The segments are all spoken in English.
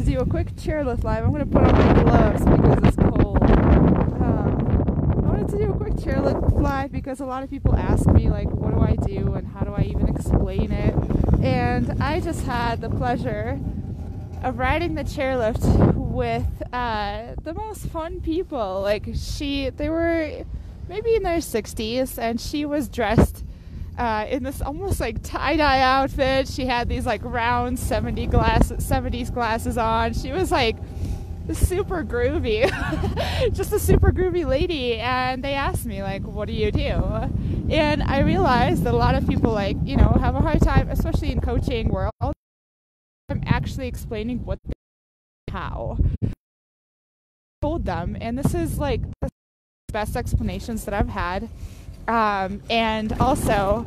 to do a quick chairlift live. I'm going to put on my gloves because it's cold. I wanted to do a quick chairlift live because a lot of people ask me, like, what do I do and how do I even explain it? And I just had the pleasure of riding the chairlift with the most fun people. Like, they were maybe in their 60s, and she was dressed in this almost like tie-dye outfit. She had these like round 70s glasses on. She was like super groovy, just a super groovy lady. And they asked me, like, what do you do? And I realized that a lot of people, like, you know, have a hard time, especially in coaching world, I'm actually explaining what how I told them. And this is like the best explanations that I've had. And also,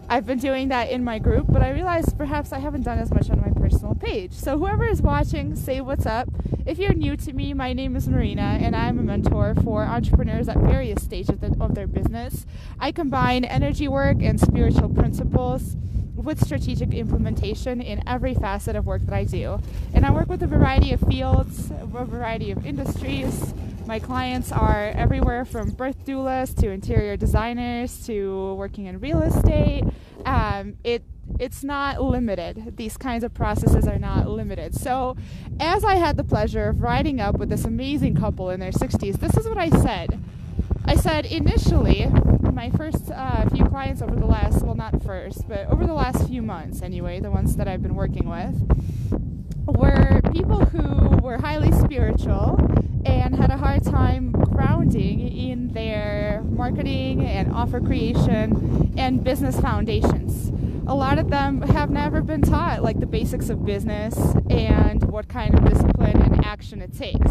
I've been doing that in my group, but I realized perhaps I haven't done as much on my personal page. So whoever is watching, say what's up. If you're new to me, my name is Marina, and I'm a mentor for entrepreneurs at various stages of their business. I combine energy work and spiritual principles with strategic implementation in every facet of work that I do. And I work with a variety of fields, a variety of industries. My clients are everywhere from birth doulas to interior designers to working in real estate. It's not limited. These kinds of processes are not limited. So as I had the pleasure of riding up with this amazing couple in their 60s, this is what I said. I said initially, my first few clients over the last, well, not first, but over the last few months anyway, the ones that I've been working with, were people who were highly spiritual and had a hard time grounding in their marketing and offer creation and business foundations. A lot of them have never been taught like the basics of business and what kind of discipline and action it takes.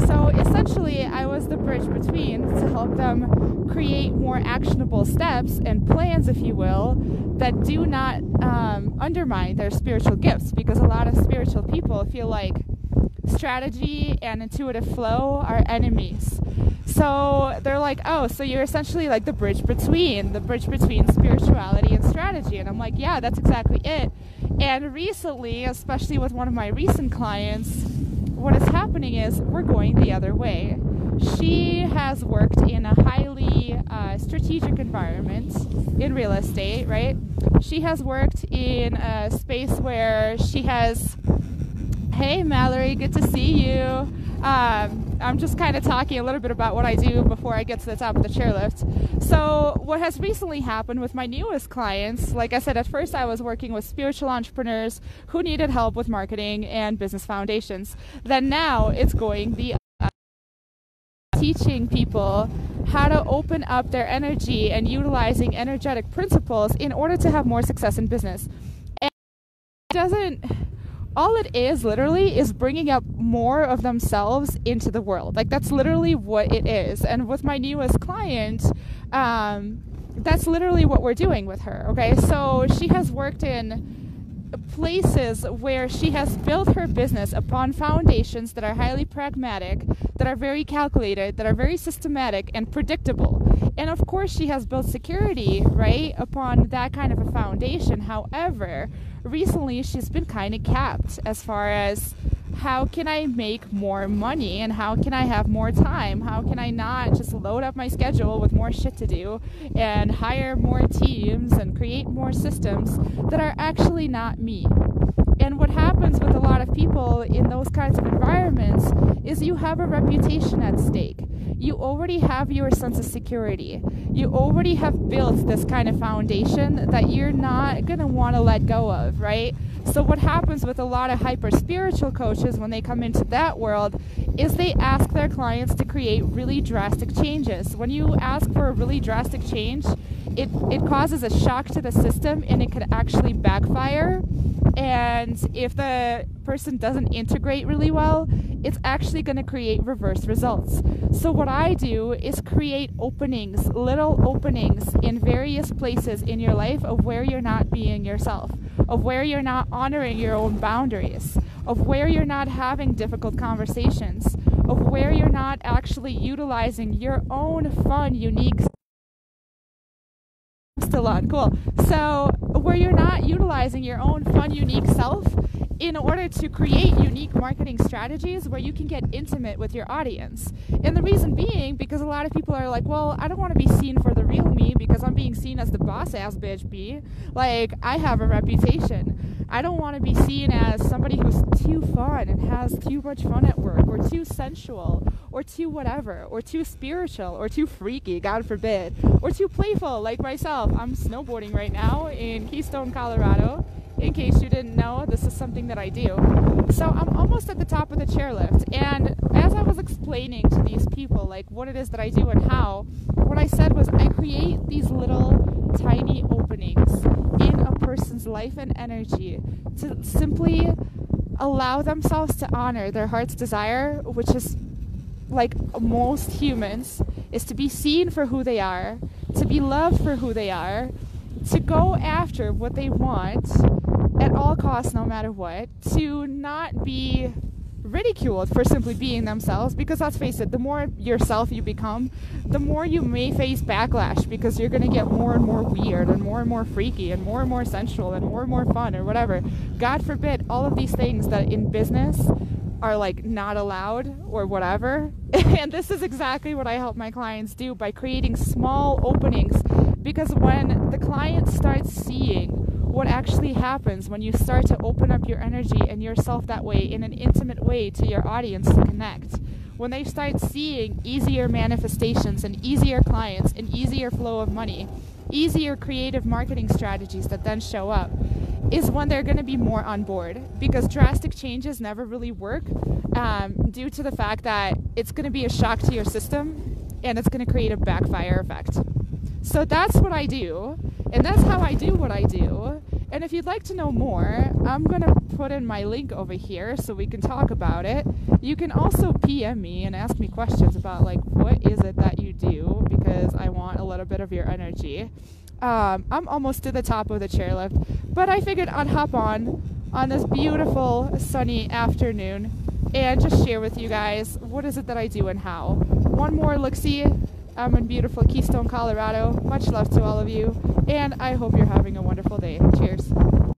So essentially, I was the bridge between to help them create more actionable steps and plans, if you will, that do not undermine their spiritual gifts, because a lot of spiritual people feel like strategy and intuitive flow are enemies. So they're like, oh, so you're essentially like the bridge between spirituality and strategy. And I'm like, yeah, that's exactly it. And recently, especially with one of my recent clients, what is happening is we're going the other way. She has worked in a highly strategic environment in real estate, right? She has worked in a space where she has, hey, Mallory, good to see you. I'm just kind of talking a little bit about what I do before I get to the top of the chairlift. So what has recently happened with my newest clients, like I said, at first I was working with spiritual entrepreneurs who needed help with marketing and business foundations. Then now it's going the teaching people how to open up their energy and utilizing energetic principles in order to have more success in business. And all it is literally is bringing up more of themselves into the world. Like, that's literally what it is. And with my newest client, that's literally what we're doing with her. Okay, so she has worked in places where she has built her business upon foundations that are highly pragmatic, that are very calculated, that are very systematic and predictable. And of course she has built security, right, upon that kind of a foundation. However, recently she's been kind of capped as far as how can I make more money and how can I have more time? How can I not just load up my schedule with more shit to do and hire more teams and create more systems that are actually not me? And what happens with a lot of people in those kinds of environments is you have a reputation at stake. You already have your sense of security. You already have built this kind of foundation that you're not going to want to let go of, right? So what happens with a lot of hyper-spiritual coaches when they come into that world is they ask their clients to create really drastic changes. When you ask for a really drastic change, it causes a shock to the system and it could actually backfire. And if the person doesn't integrate really well, it's actually going to create reverse results. So what I do is create openings, little openings in various places in your life of where you're not being yourself, of where you're not honoring your own boundaries, of where you're not having difficult conversations, of where you're not actually utilizing your own fun, unique still on. Cool. So where you're not utilizing your own fun, unique self in order to create unique marketing strategies where you can get intimate with your audience. And the reason being, because a lot of people are like, well, I don't want to be seen for the real me because I'm being seen as the boss ass bitch bee. Like, I have a reputation. I don't want to be seen as somebody who's too fun and has too much fun at work, or too sensual, or too whatever, or too spiritual, or too freaky, God forbid, or too playful like myself. I'm snowboarding right now in Keystone, Colorado. In case you didn't know, this is something that I do. So I'm almost at the top of the chairlift, and as I was explaining to these people like what it is that I do and how, what I said was I create these little tiny openings in a person's life and energy to simply allow themselves to honor their heart's desire, which is, like most humans, is to be seen for who they are, to be loved for who they are, to go after what they want at all costs, no matter what, to not be ridiculed for simply being themselves, because let's face it, the more yourself you become, the more you may face backlash, because you're going to get more and more weird and more freaky and more sensual and more fun or whatever. God forbid, all of these things that in business are like not allowed or whatever. And this is exactly what I help my clients do by creating small openings, because when the client starts seeing what actually happens when you start to open up your energy and yourself that way in an intimate way to your audience to connect, when they start seeing easier manifestations and easier clients and easier flow of money, easier creative marketing strategies that then show up, is when they're going to be more on board, because drastic changes never really work due to the fact that it's going to be a shock to your system and it's going to create a backfire effect. So that's what I do, and that's how I do what I do. And if you'd like to know more, I'm going to put in my link over here so we can talk about it. You can also PM me and ask me questions about like, what is it that you do, because I want a little bit of your energy. I'm almost to the top of the chairlift, but I figured I'd hop on this beautiful sunny afternoon and just share with you guys what is it that I do and how. One more look-see. I'm in beautiful Keystone, Colorado. Much love to all of you, and I hope you're having a wonderful day. Cheers.